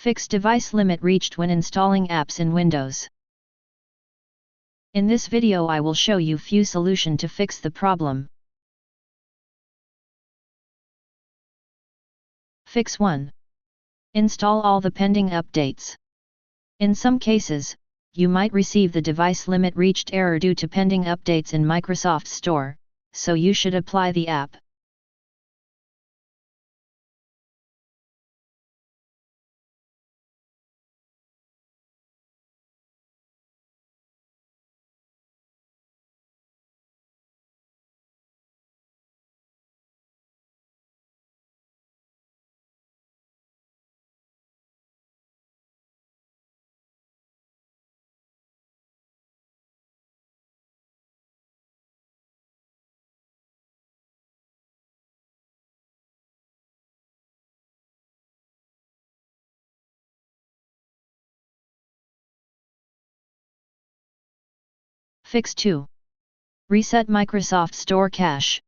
Fix device limit reached when installing apps in Windows. In this video I will show you few solution to fix the problem. Fix 1. Install all the pending updates. In some cases, you might receive the device limit reached error due to pending updates in Microsoft Store, so you should apply the app. Fix 2. Reset Microsoft Store cache.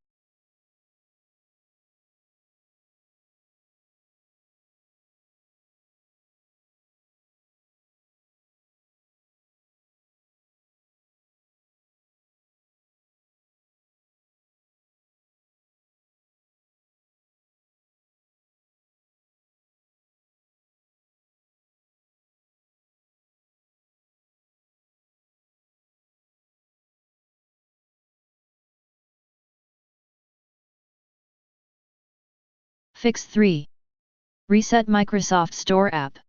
Fix 3. Reset Microsoft Store app.